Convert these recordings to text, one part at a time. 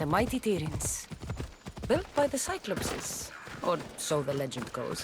the mighty Tyrins. Built by the Cyclopses, or so the legend goes.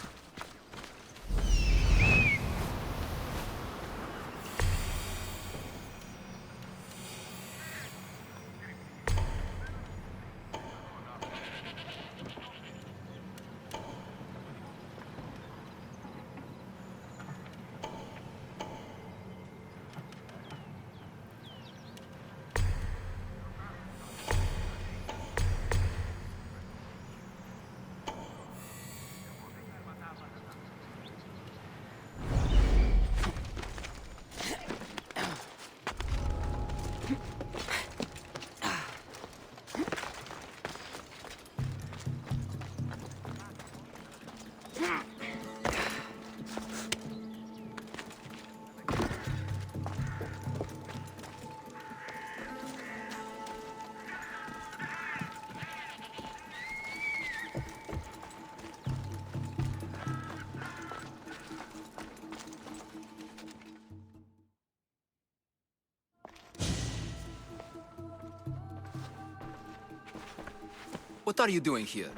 What are you doing here?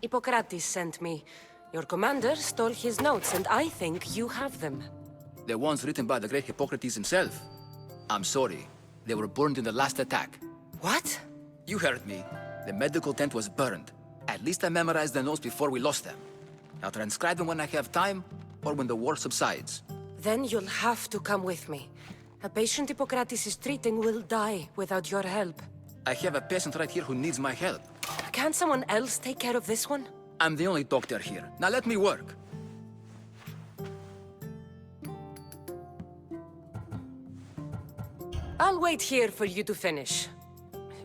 Hippocrates sent me. Your commander stole his notes, and I think you have them. The ones written by the great Hippocrates himself. I'm sorry. They were burned in the last attack. What? You heard me. The medical tent was burned. At least I memorized the notes before we lost them. I'll transcribe them when I have time, or when the war subsides. Then you'll have to come with me. A patient Hippocrates is treating will die without your help. I have a patient right here who needs my help. Can't someone else take care of this one? I'm the only doctor here. Now let me work. I'll wait here for you to finish.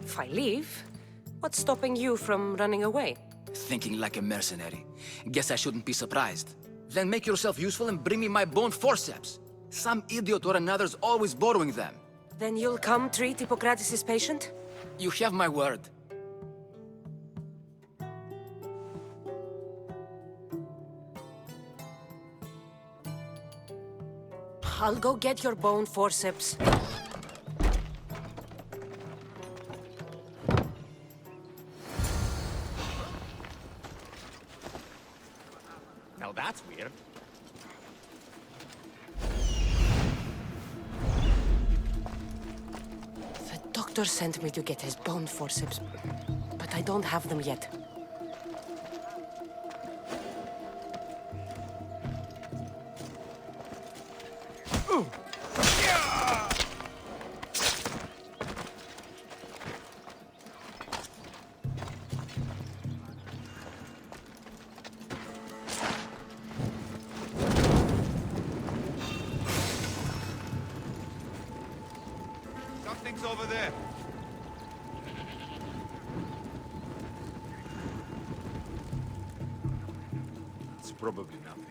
If I leave, what's stopping you from running away? Thinking like a mercenary. Guess I shouldn't be surprised. Then make yourself useful and bring me my bone forceps. Some idiot or another's always borrowing them. Then you'll come treat Hippocrates' patient? You have my word. I'll go get your bone forceps. Now that's weird. The doctor sent me to get his bone forceps, but I don't have them yet. Something's over there. It's probably nothing.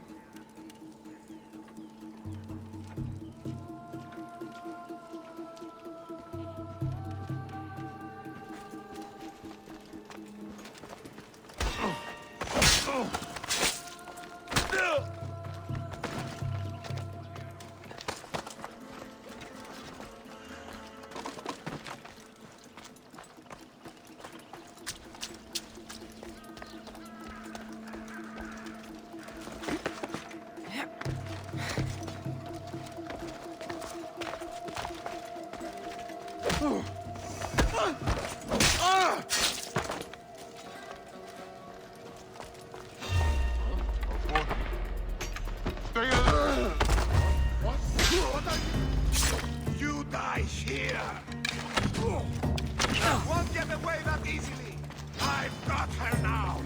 You die here! Won't get away that easily! I've got her now!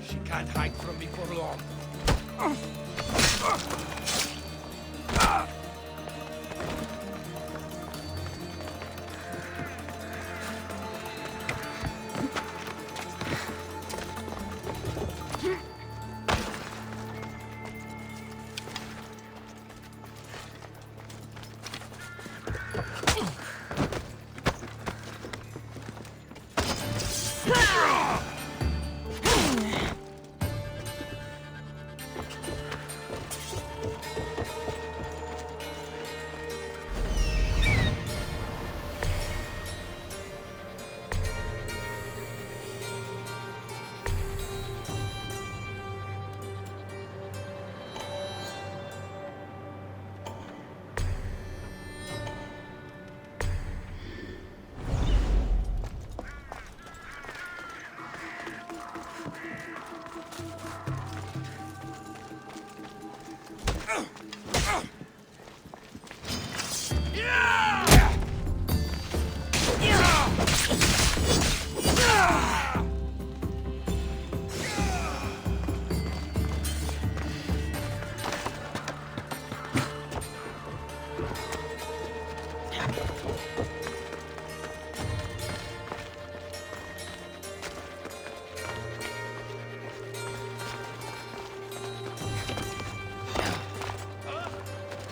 She can't hide from me for long.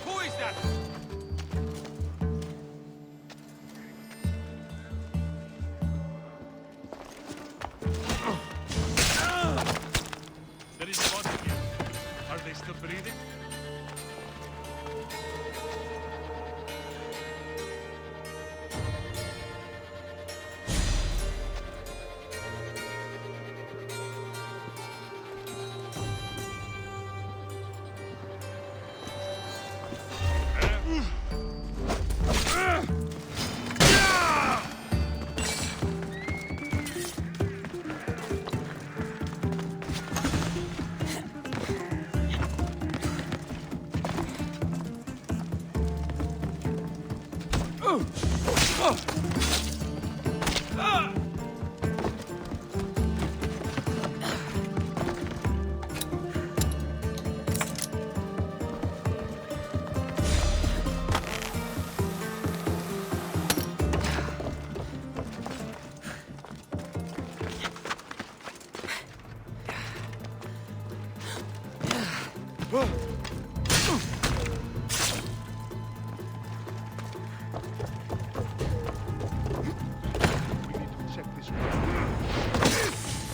Who is that? There is a body here. Are they still breathing?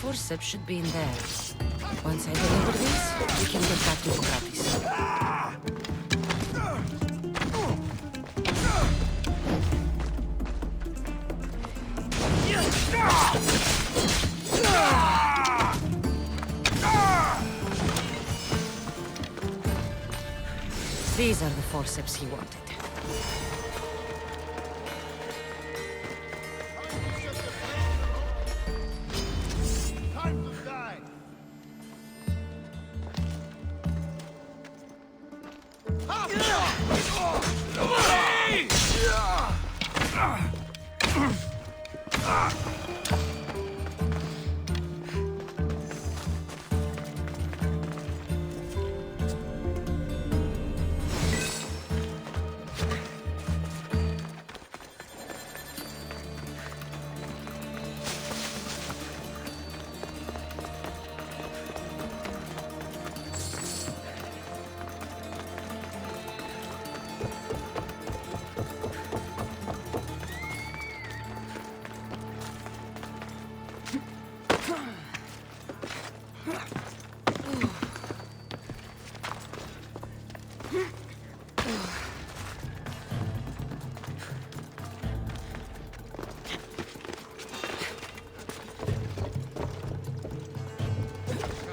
Forceps should be in there. Once I deliver this, we can get back to Hippocrates. These are the forceps he wanted. Time to die.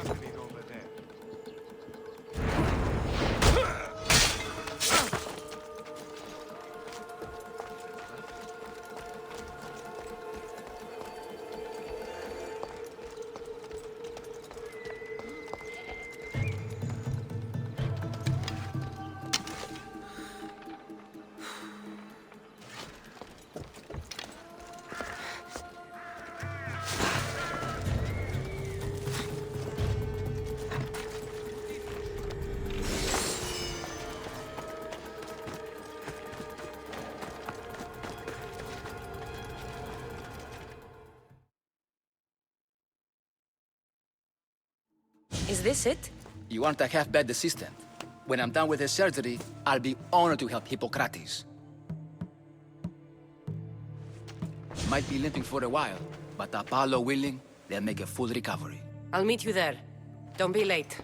Happening over there. Is this it? You aren't a half-bad assistant. When I'm done with the surgery, I'll be honored to help Hippocrates. Might be limping for a while, But Apollo willing, they'll make a full recovery. I'll meet you there. Don't be late.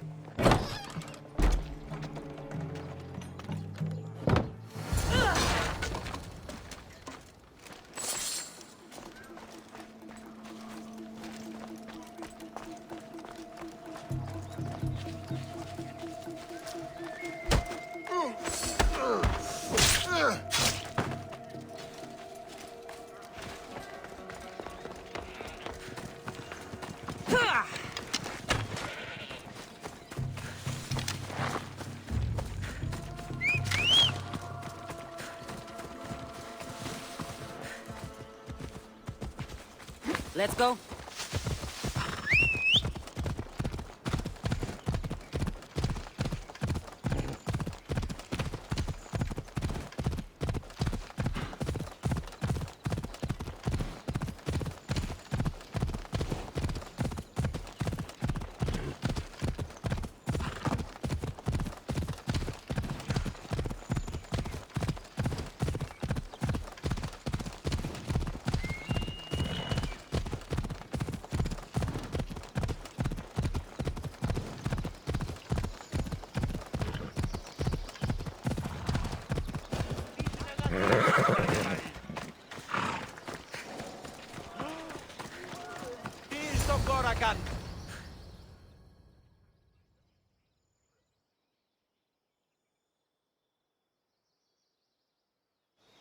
Let's go.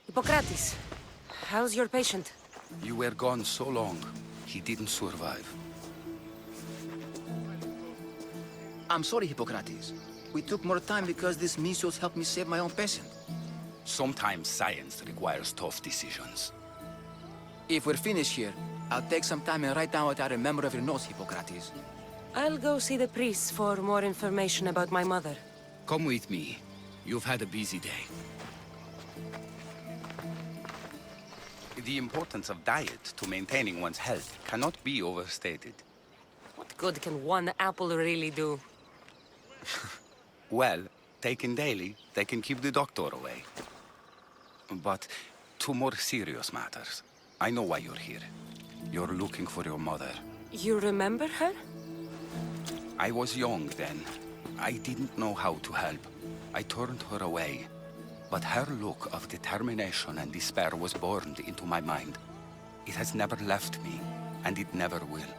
Hippocrates, how's your patient? You were gone so long, he didn't survive. I'm sorry, Hippocrates. We took more time because this measles helped me save my own patient. Sometimes science requires tough decisions. If we're finished here, I'll take some time and write down what I remember of your notes, Hippocrates. I'll go see the priest for more information about my mother. Come with me. You've had a busy day. The importance of diet to maintaining one's health cannot be overstated. What good can one apple really do? Well, taken daily, they can keep the doctor away. But to more serious matters, I know why you're here. You're looking for your mother. You remember her? I was young then. I didn't know how to help. I turned her away. But her look of determination and despair was burned into my mind. It has never left me, and it never will.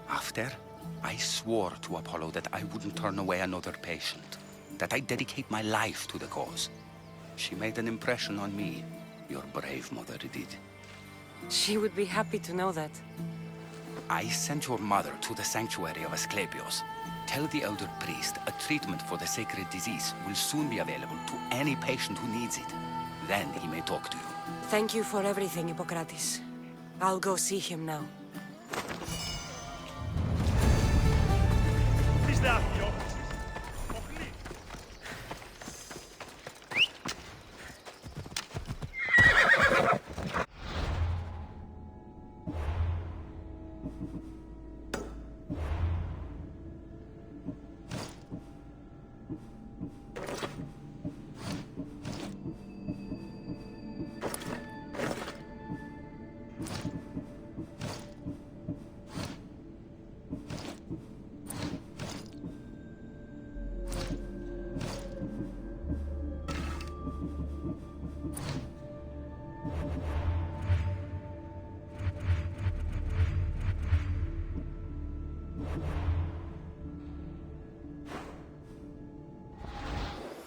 After, I swore to Apollo that I wouldn't turn away another patient, that I'd dedicate my life to the cause. She made an impression on me. Your brave mother did. She would be happy to know that. I sent your mother to the sanctuary of Asclepios. Tell the elder priest a treatment for the sacred disease will soon be available to any patient who needs it. Then he may talk to you. Thank you for everything, Hippocrates. I'll go see him now.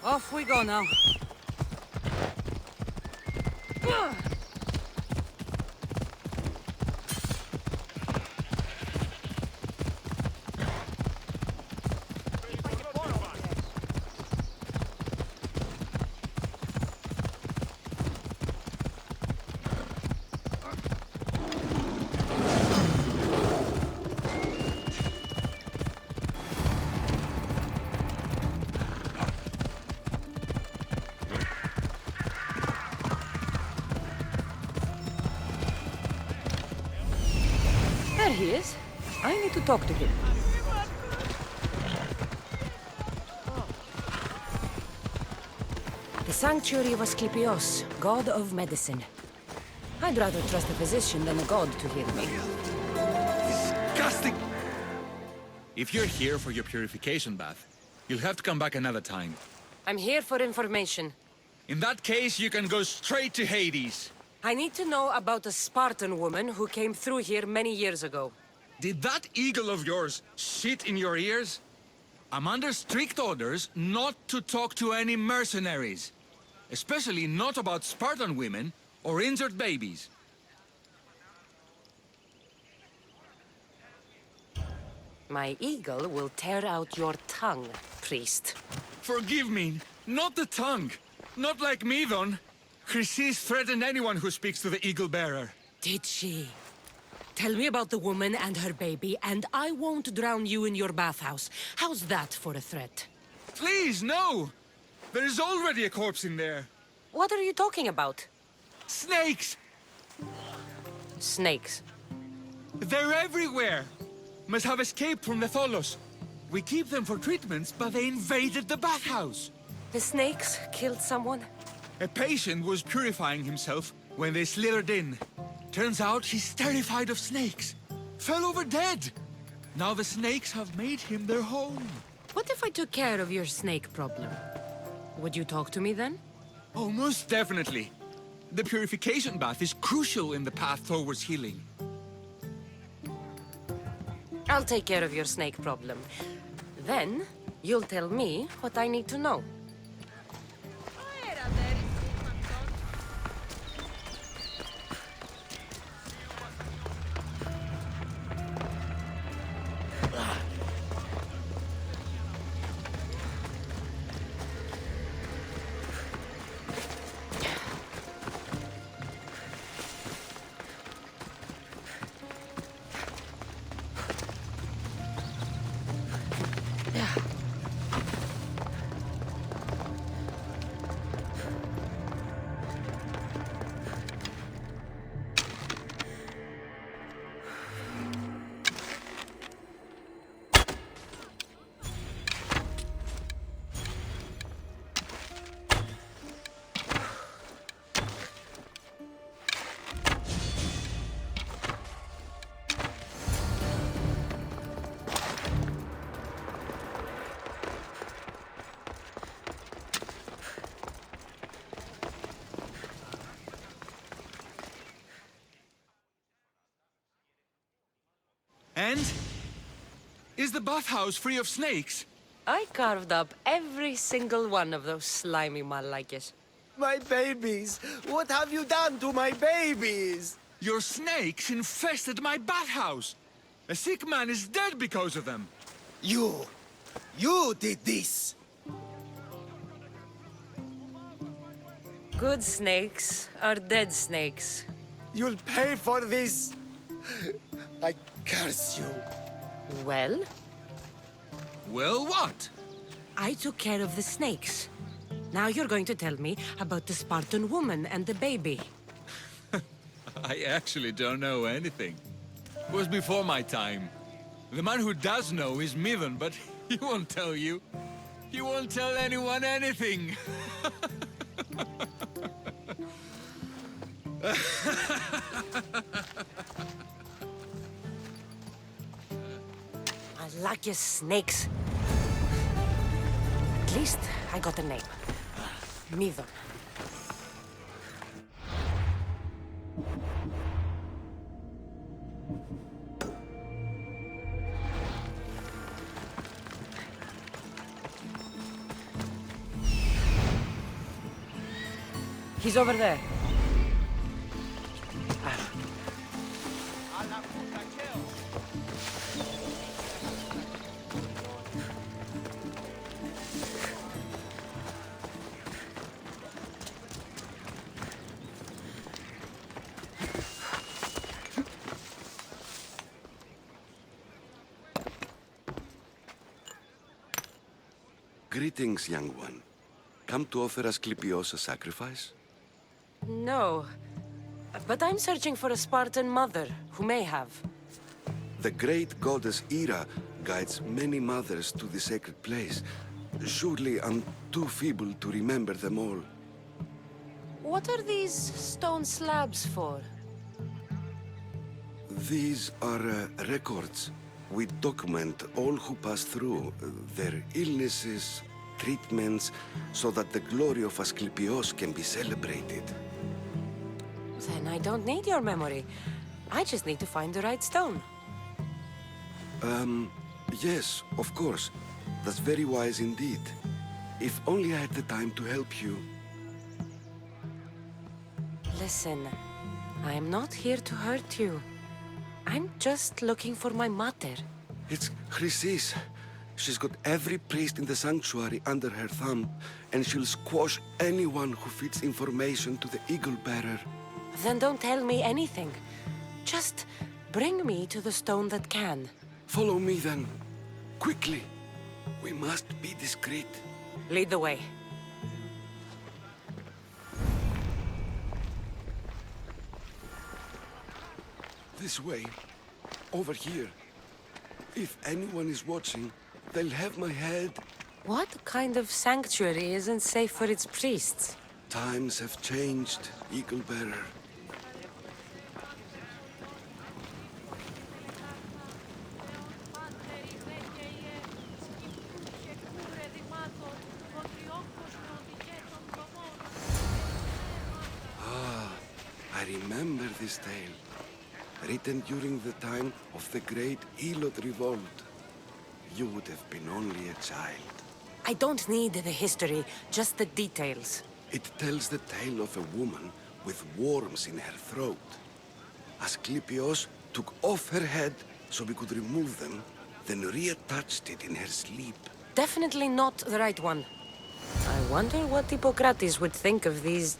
Off we go now. There he is. I need to talk to him. The Sanctuary of Asclepios, god of medicine. I'd rather trust a physician than a god to heal me. Disgusting! If you're here for your purification bath, you'll have to come back another time. I'm here for information. In that case, you can go straight to Hades. I need to know about a Spartan woman who came through here many years ago. Did that eagle of yours shit in your ears? I'm under strict orders not to talk to any mercenaries. Especially not about Spartan women or injured babies. My eagle will tear out your tongue, priest. Forgive me, not the tongue. Not like Midon. Chrysis threatened anyone who speaks to the eagle bearer. Did she? Tell me about the woman and her baby, and I won't drown you in your bathhouse. How's that for a threat? Please, no! There's already a corpse in there. What are you talking about? Snakes! Snakes. They're everywhere! Must have escaped from the Tholos. We keep them for treatments, but they invaded the bathhouse. The snakes killed someone? A patient was purifying himself when they slithered in. Turns out he's terrified of snakes. Fell over dead. Now the snakes have made him their home. What if I took care of your snake problem? Would you talk to me then? Oh, most definitely. The purification bath is crucial in the path towards healing. I'll take care of your snake problem. Then, you'll tell me what I need to know. And? Is the bathhouse free of snakes? I carved up every single one of those slimy malakes. My babies! What have you done to my babies? Your snakes infested my bathhouse! A sick man is dead because of them! You did this! Good snakes are dead snakes. You'll pay for this! I curse you! Well, Well, what? I took care of the snakes. Now you're going to tell me about the Spartan woman and the baby. I actually don't know anything. It was before my time. The man who does know is Midon, but he won't tell you. He won't tell anyone anything. I like your snakes. At least I got a name. Midon. He's over there. Greetings, young one. Come to offer Asclepios a sacrifice? No. But I'm searching for a Spartan mother who may have. The great goddess Ira guides many mothers to the sacred place. Surely I'm too feeble to remember them all. What are these stone slabs for? These are records. We document all who pass through, their illnesses, treatments, so that the glory of Asclepios can be celebrated. Then I don't need your memory. I just need to find the right stone. Yes, of course. That's very wise indeed. If only I had the time to help you. Listen, I'm not here to hurt you. I'm just looking for my mother. It's Chrysis. She's got every priest in the sanctuary under her thumb, and she'll squash anyone who feeds information to the Eagle Bearer. Then don't tell me anything. Just bring me to the stone that can. Follow me then. Quickly. We must be discreet. Lead the way. This way. Over here. If anyone is watching, they'll have my head. What kind of sanctuary isn't safe for its priests? Times have changed, Eagle Bearer. I remember this tale. Written during the time of the Great Elot Revolt. You would have been only a child. I don't need the history, just the details. It tells the tale of a woman with worms in her throat. Asclepios took off her head so we could remove them, then reattached it in her sleep. Definitely not the right one. I wonder what Hippocrates would think of these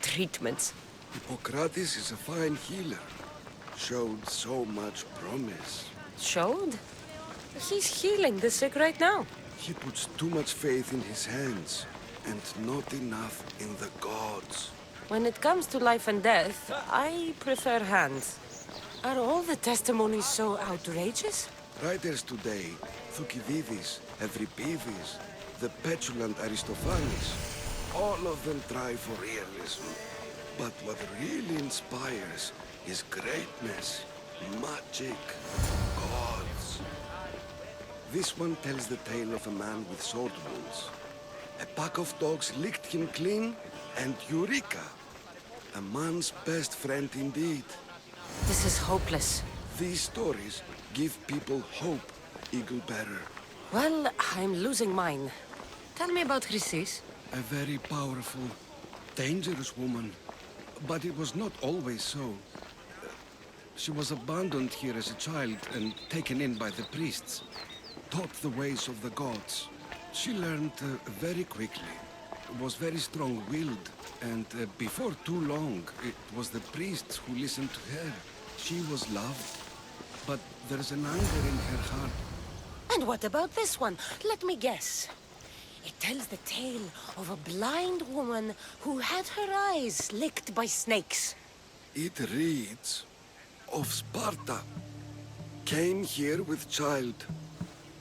treatments. Hippocrates is a fine healer. Showed so much promise. Showed? He's healing the sick right now. He puts too much faith in his hands, and not enough in the gods. When it comes to life and death, I prefer hands. Are all the testimonies so outrageous? Writers today, Thucydides, Euripides, the petulant Aristophanes, all of them try for realism. But what really inspires is greatness, magic, gods. This one tells the tale of a man with sword wounds. A pack of dogs licked him clean, and Eureka! A man's best friend indeed. This is hopeless. These stories give people hope, Eagle Bearer. Well, I'm losing mine. Tell me about Chrysis. A very powerful, dangerous woman. But it was not always so. She was abandoned here as a child and taken in by the priests. Taught the ways of the gods. She learned very quickly. Was very strong-willed. And before too long, it was the priests who listened to her. She was loved. But there's an anger in her heart. And what about this one? Let me guess. It tells the tale of a blind woman who had her eyes licked by snakes. It reads of Sparta. Came here with child.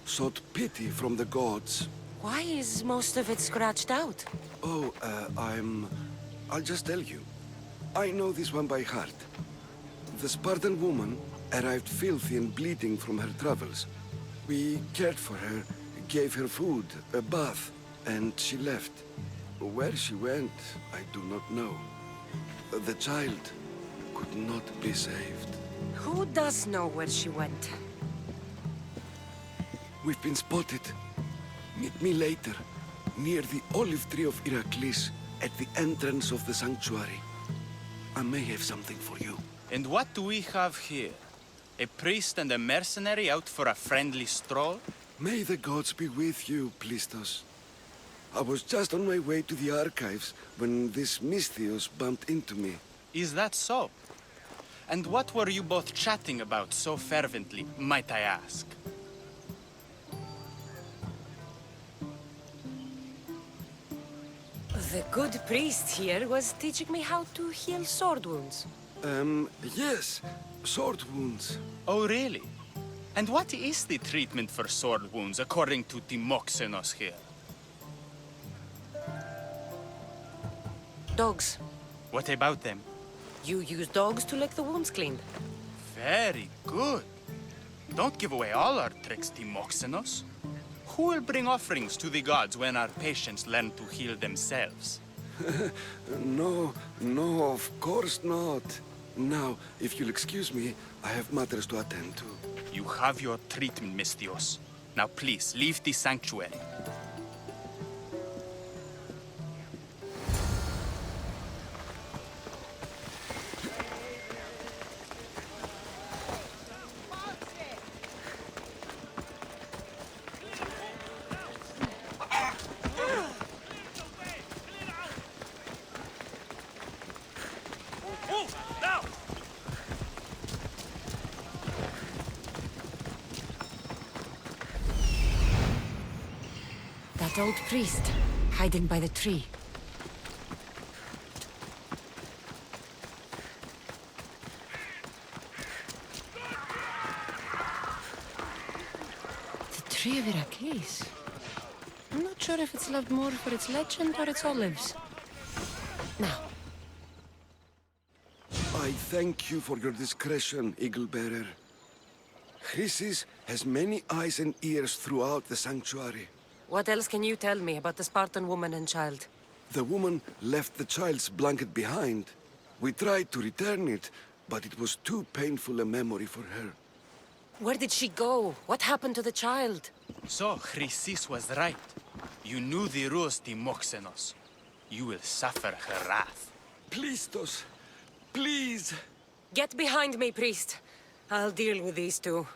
Sought pity from the gods. Why is most of it scratched out? Oh, I'll just tell you. I know this one by heart. The Spartan woman arrived filthy and bleeding from her travels. We cared for her, gave her food, a bath, and she left. Where she went, I do not know. The child could not be saved. Who does know where she went? We've been spotted. Meet me later, near the olive tree of Heracles, at the entrance of the sanctuary. I may have something for you. And what do we have here? A priest and a mercenary out for a friendly stroll? May the gods be with you, Plistos. I was just on my way to the archives when this Misthios bumped into me. Is that so? And what were you both chatting about so fervently, might I ask? The good priest here was teaching me how to heal sword wounds. Yes. Sword wounds. Oh, really? And what is the treatment for sword wounds, according to Timoxenos here? Dogs. What about them? You use dogs to lick the wounds clean. Very good. Don't give away all our tricks, Timoxenos. Who will bring offerings to the gods when our patients learn to heal themselves? No, of course not. Now, if you'll excuse me, I have matters to attend to. You have your treatment, Misthios. Now please, leave the sanctuary. That old priest, hiding by the tree. The tree of Iraklis. I'm not sure if it's loved more for its legend or its olives. Now, I thank you for your discretion, Eagle Bearer. Chrysis has many eyes and ears throughout the sanctuary. what else can you tell me about the Spartan woman and child? The woman left the child's blanket behind. We tried to return it, but it was too painful a memory for her. Where did she go? What happened to the child? So, Chrysis was right. You knew the rules, Timoxenos. You will suffer her wrath. Plistos, please. Get behind me, priest. I'll deal with these two.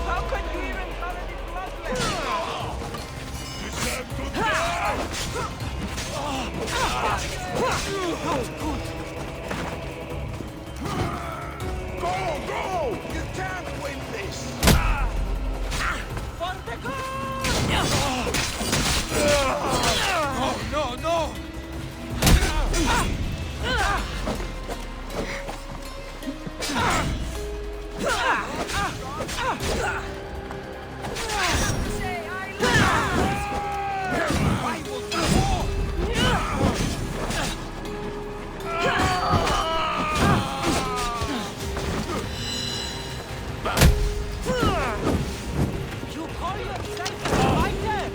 How can you even call it bloodless? Go! You can't win this! For the goal! Oh, no! You call yourself a fighter?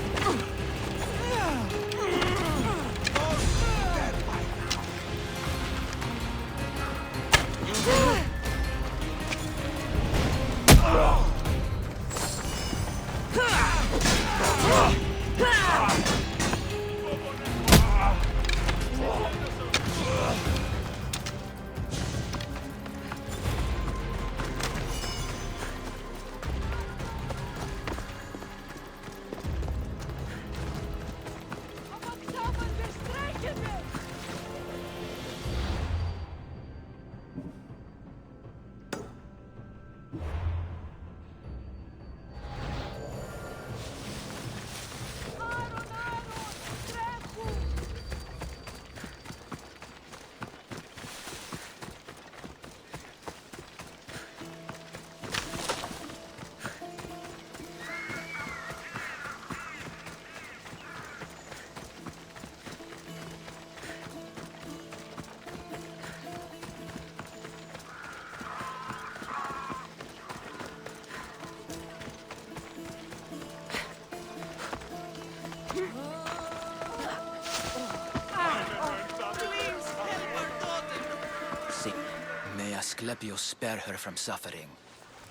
May Asclepius spare her from suffering.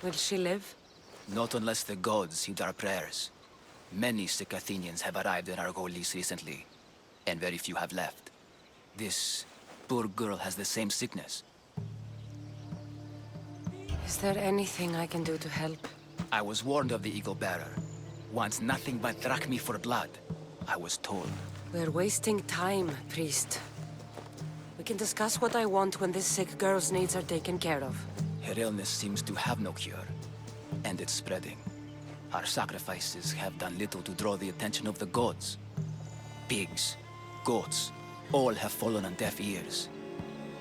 Will she live? Not unless the gods heed our prayers. Many sick Athenians have arrived in Argolis recently, and very few have left. This poor girl has the same sickness. Is there anything I can do to help? I was warned of the Eagle Bearer. Wants nothing but drachmi for blood, I was told. We're wasting time, priest. We can discuss what I want when this sick girl's needs are taken care of. Her illness seems to have no cure, and it's spreading. Our sacrifices have done little to draw the attention of the gods. Pigs, goats, all have fallen on deaf ears.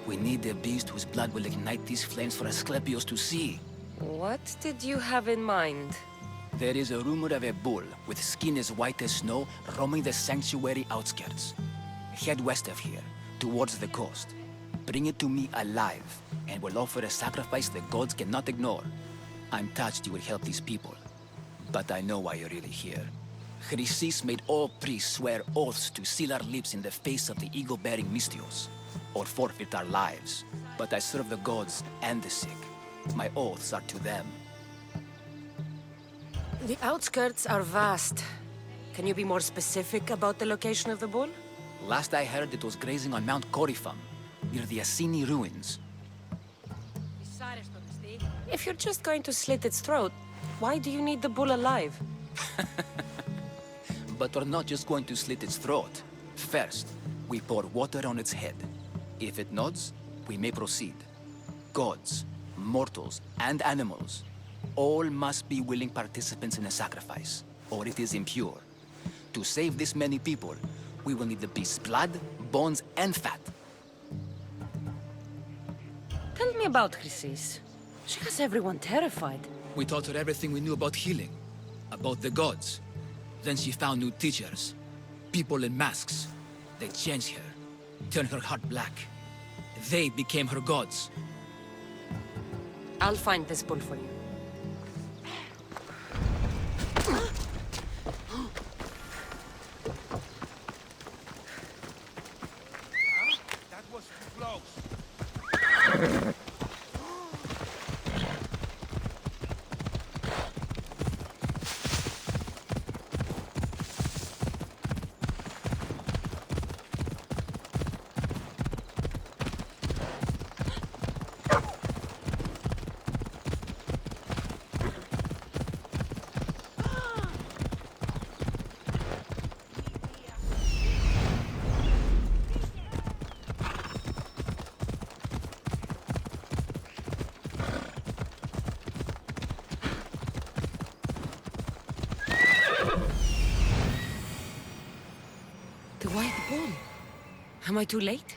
We need a beast whose blood will ignite these flames for Asclepios to see. What did you have in mind? There is a rumor of a bull with skin as white as snow roaming the sanctuary outskirts. Head west of here, towards the coast. Bring it to me alive, and we'll offer a sacrifice the gods cannot ignore. I'm touched you will help these people, but I know why you're really here. Chrysis made all priests swear oaths to seal our lips in the face of the eagle-bearing Mystios, or forfeit our lives. But I serve the gods and the sick. My oaths are to them. The outskirts are vast. Can you be more specific about the location of the bull? Last I heard, it was grazing on Mount Corifum, near the Assini ruins. If you're just going to slit its throat, why do you need the bull alive? But we're not just going to slit its throat. First, we pour water on its head. If it nods, we may proceed. Gods, mortals, and animals, all must be willing participants in a sacrifice, or it is impure. To save this many people, we will need the beast's blood, bones, and fat. Tell me about Chrysis. She has everyone terrified. We taught her everything we knew about healing, about the gods. Then she found new teachers, people in masks. They changed her, turned her heart black. They became her gods. I'll find this bull for you. That was too close. The white bull. Am I too late?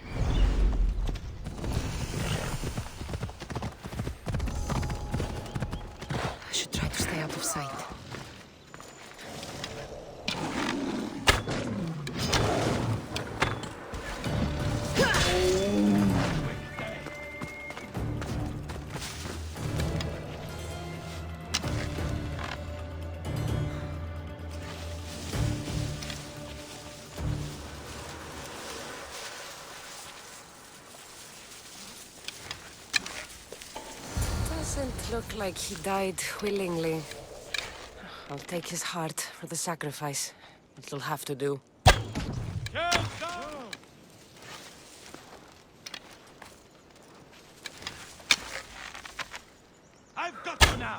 I should try to stay out of sight. Doesn't look like he died willingly. I'll take his heart for the sacrifice. It'll have to do. I've got you now!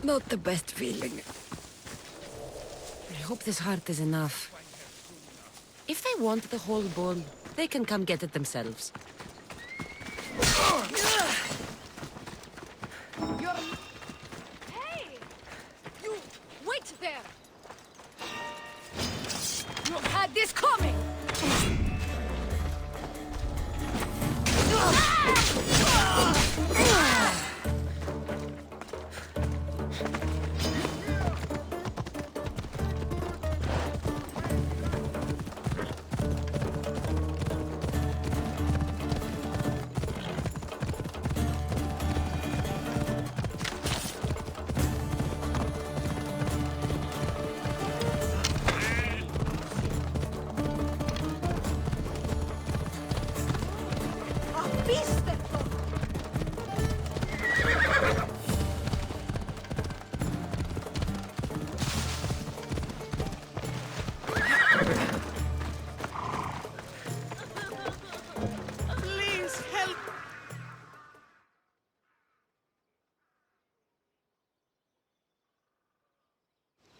Not the best feeling. I hope this heart is enough. If they want the whole bull, they can come get it themselves. Hey! You wait there! You had this coming!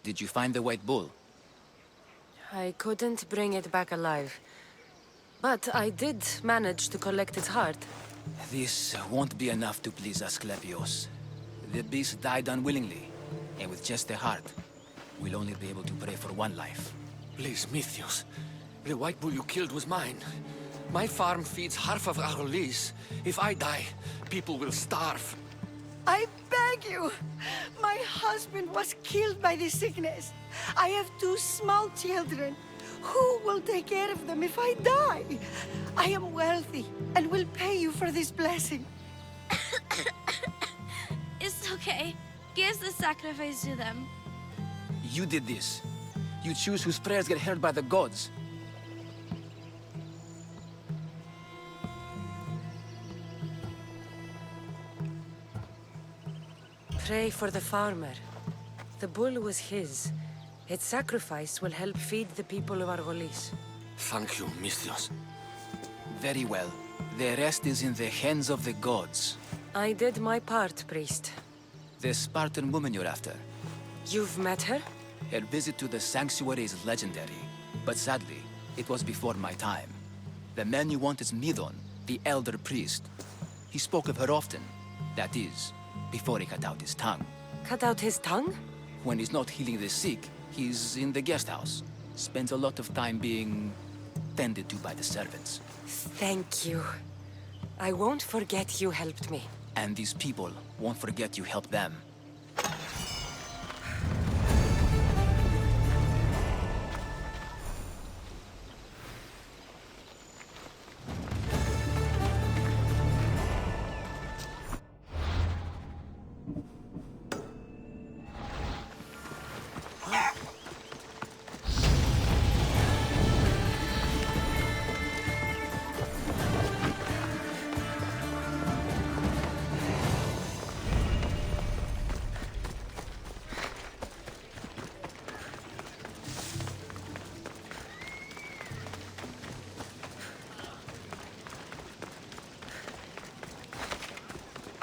Did you find the white bull? I couldn't bring it back alive. But I did manage to collect its heart. This won't be enough to please Asclepios. The beast died unwillingly, and with just the heart, we'll only be able to pray for one life. Please, Mythios. The white bull you killed was mine. My farm feeds half of Arolis. If I die, people will starve. I beg you! My husband was killed by this sickness. I have 2 small children. Who will take care of them if I die? I am wealthy and will pay you for this blessing. It's okay. Give the sacrifice to them. You did this. You choose whose prayers get heard by the gods. Pray for the farmer. The bull was his. Its sacrifice will help feed the people of Argolis. Thank you, Mythios. Very well. The rest is in the hands of the gods. I did my part, priest. The Spartan woman you're after. You've met her? Her visit to the sanctuary is legendary, but sadly, it was before my time. The man you want is Midon, the elder priest. He spoke of her often. That is, before he cut out his tongue. Cut out his tongue? When he's not healing the sick, he's in the guest house. Spends a lot of time being tended to by the servants. Thank you. I won't forget you helped me. And these people won't forget you helped them.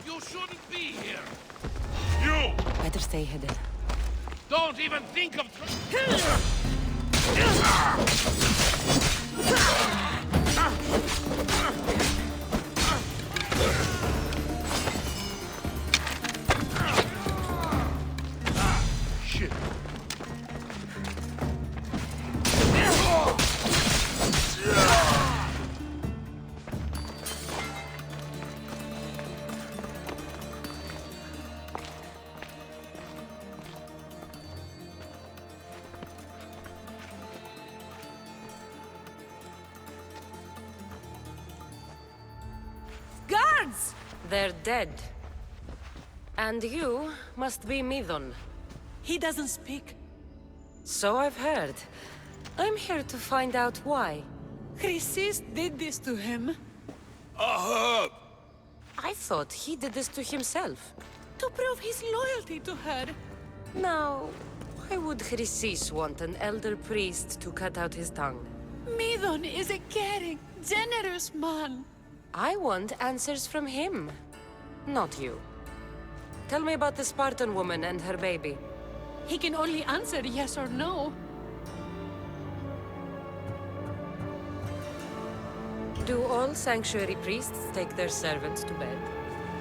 You shouldn't be here. You! Better stay hidden. Don't even think of... Shit. Guards! They're dead. And you must be Midon. He doesn't speak. So I've heard. I'm here to find out why. Chrysis did this to him. I thought he did this to himself. To prove his loyalty to her. Now, why would Chrysis want an elder priest to cut out his tongue? Midon is a caring, generous man. I want answers from him, not you. Tell me about the Spartan woman and her baby. He can only answer yes or no. Do all sanctuary priests take their servants to bed?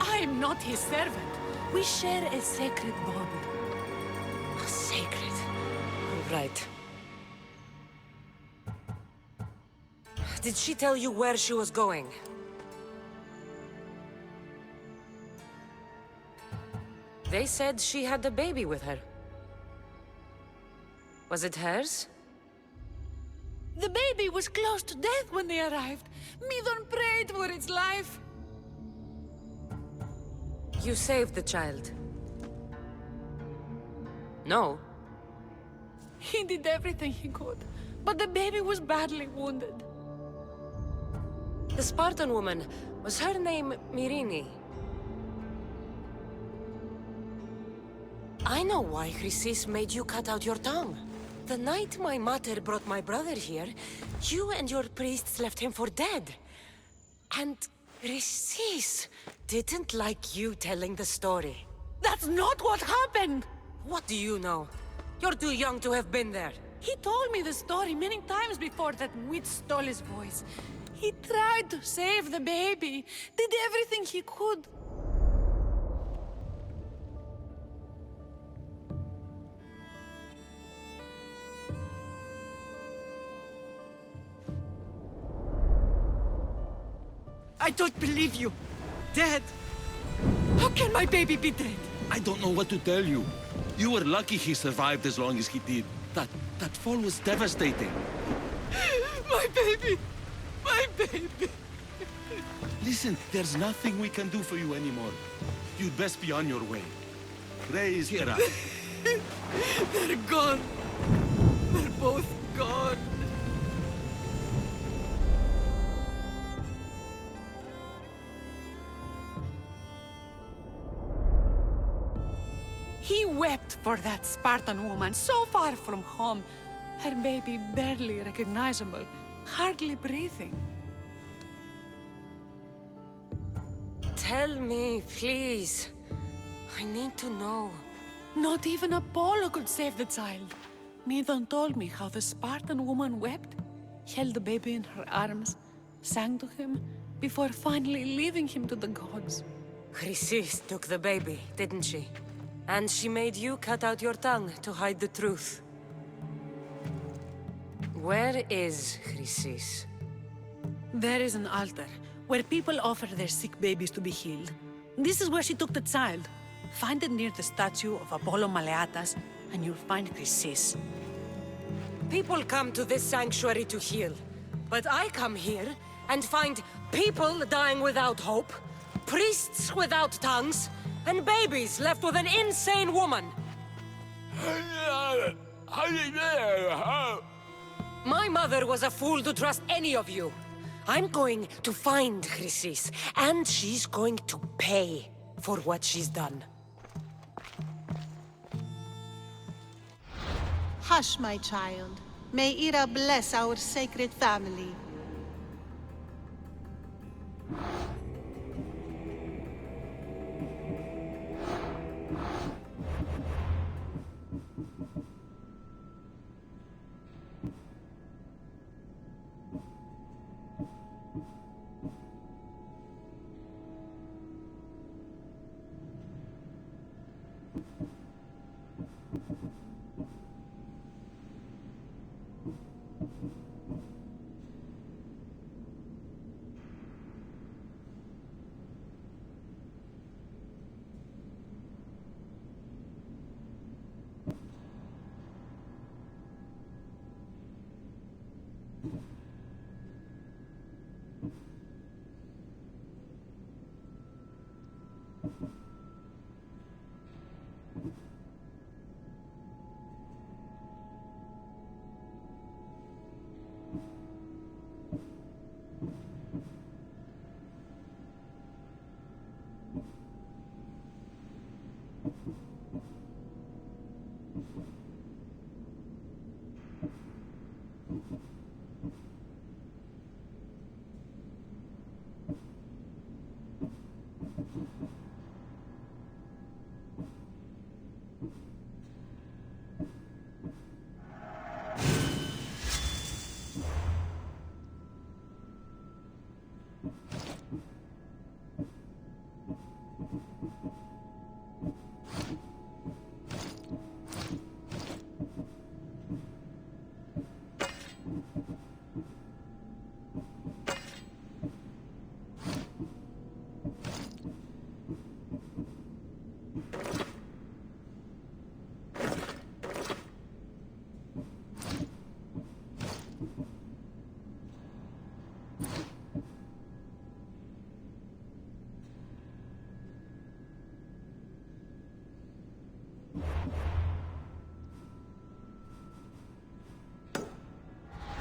I am not his servant. We share a sacred bond. Sacred. Right. Did she tell you where she was going? They said she had a baby with her. Was it hers? The baby was close to death when they arrived. Midon prayed for its life. You saved the child. No. He did everything he could, but the baby was badly wounded. The Spartan woman, was her name Myrine? I know why Chrysis made you cut out your tongue. The night my mater brought my brother here, you and your priests left him for dead. And Chrysis didn't like you telling the story. That's not what happened! What do you know? You're too young to have been there. He told me the story many times before that witch stole his voice. He tried to save the baby, did everything he could. I don't believe you. Dead. How can my baby be dead? I don't know what to tell you. You were lucky he survived as long as he did. That fall was devastating. My baby! My baby! Listen, there's nothing we can do for you anymore. You'd best be on your way. Praise Hera. They're gone. They're both gone. He wept for that Spartan woman so far from home. Her baby barely recognizable, hardly breathing. Tell me, please. I need to know. Not even Apollo could save the child. Medon told me how the Spartan woman wept, held the baby in her arms, sang to him, before finally leaving him to the gods. Chrysis took the baby, didn't she? And she made you cut out your tongue to hide the truth. Where is Chrysis? There is an altar, where people offer their sick babies to be healed. This is where she took the child. Find it near the statue of Apollo Maleatas, and you'll find Chrysis. People come to this sanctuary to heal. But I come here and find people dying without hope, priests without tongues, and babies left with an insane woman. My mother was a fool to trust any of you. I'm going to find Chrysis, and she's going to pay for what she's done. Hush, my child. May Ira bless our sacred family.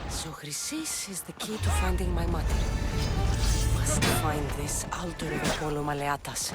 So Chrysis is the key to finding my mother. Must find this altar of Apollo Maleatas.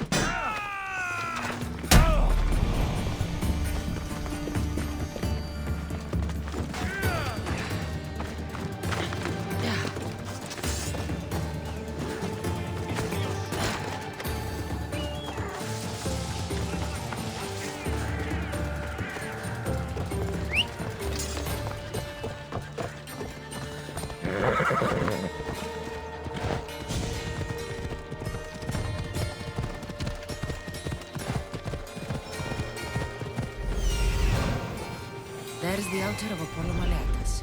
There's the altar of Apollo Maleatus.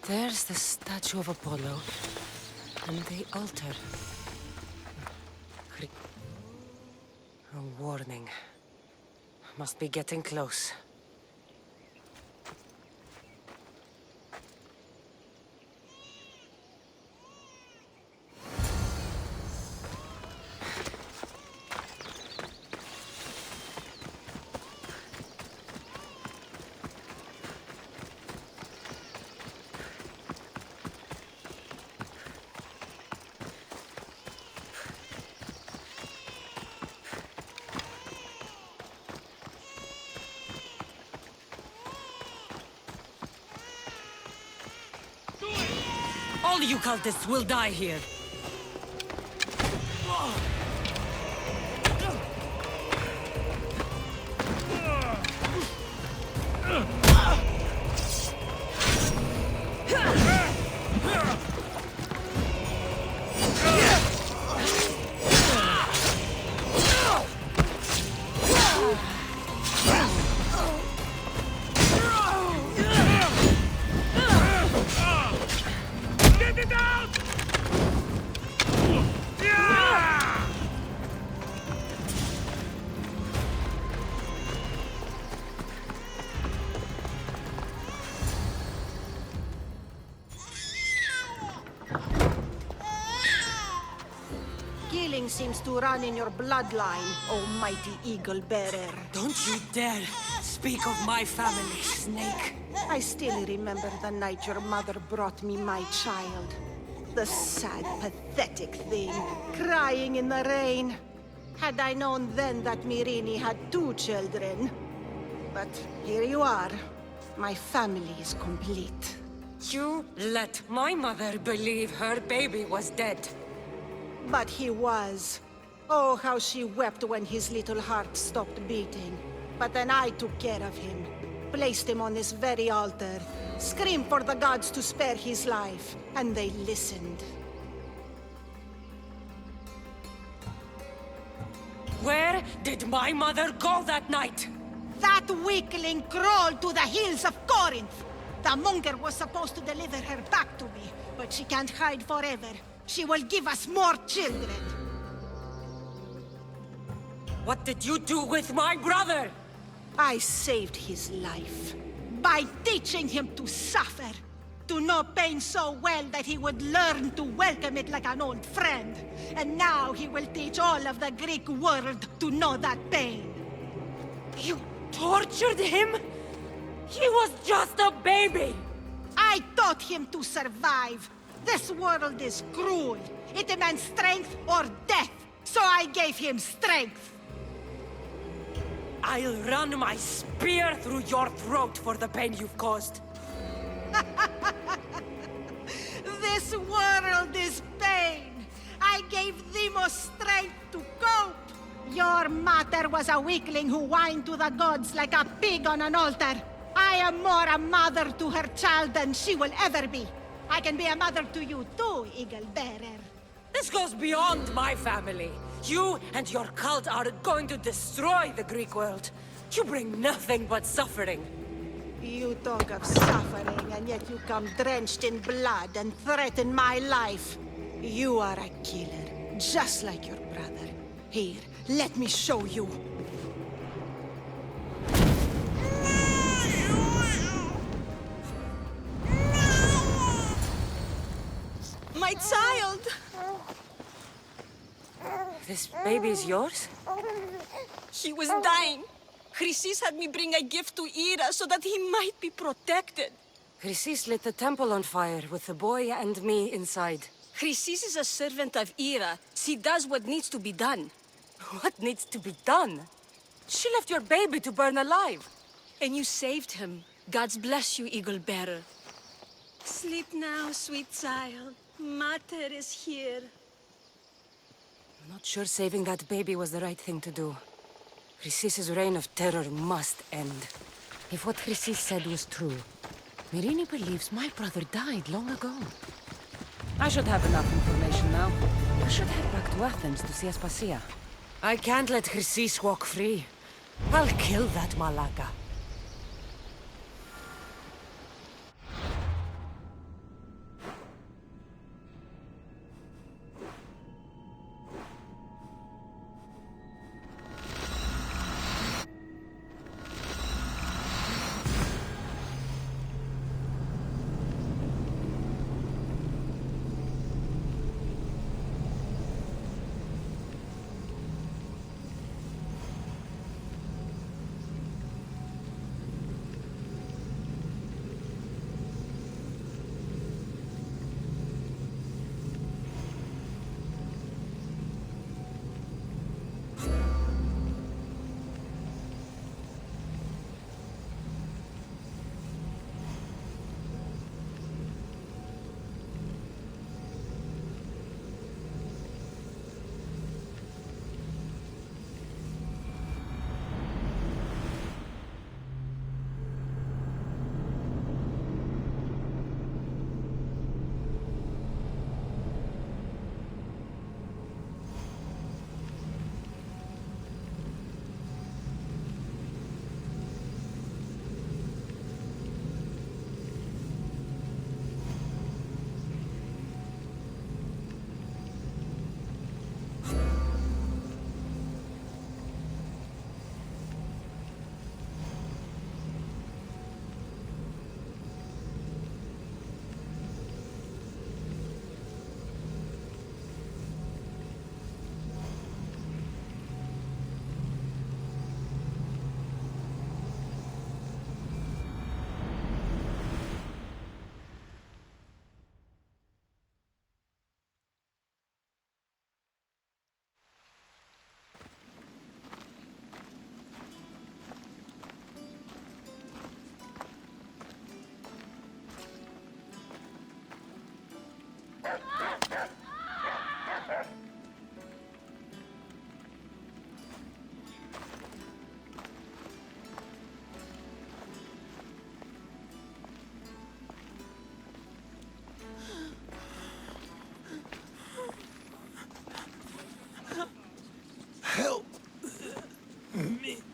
There's the statue of Apollo, and the altar. A warning. Must be getting close. All you cultists will die here. Killing seems to run in your bloodline, almighty eagle bearer. Don't you dare speak of my family, Snake. I still remember the night your mother brought me my child. The sad, pathetic thing, crying in the rain. Had I known then that Myrini had 2 children. But here you are. My family is complete. You let my mother believe her baby was dead. But he was. Oh, how she wept when his little heart stopped beating. But then I took care of him. Placed him on this very altar. Screamed for the gods to spare his life. And they listened. Where did my mother go that night? That weakling crawled to the hills of Corinth. The monger was supposed to deliver her back to me. But she can't hide forever. She will give us more children. What did you do with my brother? I saved his life. By teaching him to suffer. To know pain so well that he would learn to welcome it like an old friend. And now he will teach all of the Greek world to know that pain. You tortured him? He was just a baby! I taught him to survive. This world is cruel. It demands strength or death. So I gave him strength. I'll run my spear through your throat for the pain you've caused. This world is pain. I gave Demos strength to cope. Your mother was a weakling who whined to the gods like a pig on an altar. I am more a mother to her child than she will ever be. I can be a mother to you too, Eagle Bearer. This goes beyond my family. You and your cult are going to destroy the Greek world. You bring nothing but suffering. You talk of suffering, and yet you come drenched in blood and threaten my life. You are a killer, just like your brother. Here, let me show you. My child! This baby is yours? He was dying. Chrysis had me bring a gift to Ira so that he might be protected. Chrysis lit the temple on fire with the boy and me inside. Chrysis is a servant of Ira. She does what needs to be done. What needs to be done? She left your baby to burn alive. And you saved him. Gods bless you, Eagle Bearer. Sleep now, sweet child. Mater is here. I'm not sure saving that baby was the right thing to do. Chrysis' reign of terror must end. If what Chrysis said was true, Myrine believes my brother died long ago. I should have enough information now. I should head back to Athens to see Aspasia. I can't let Chrysis walk free. I'll kill that Malaka. Help me.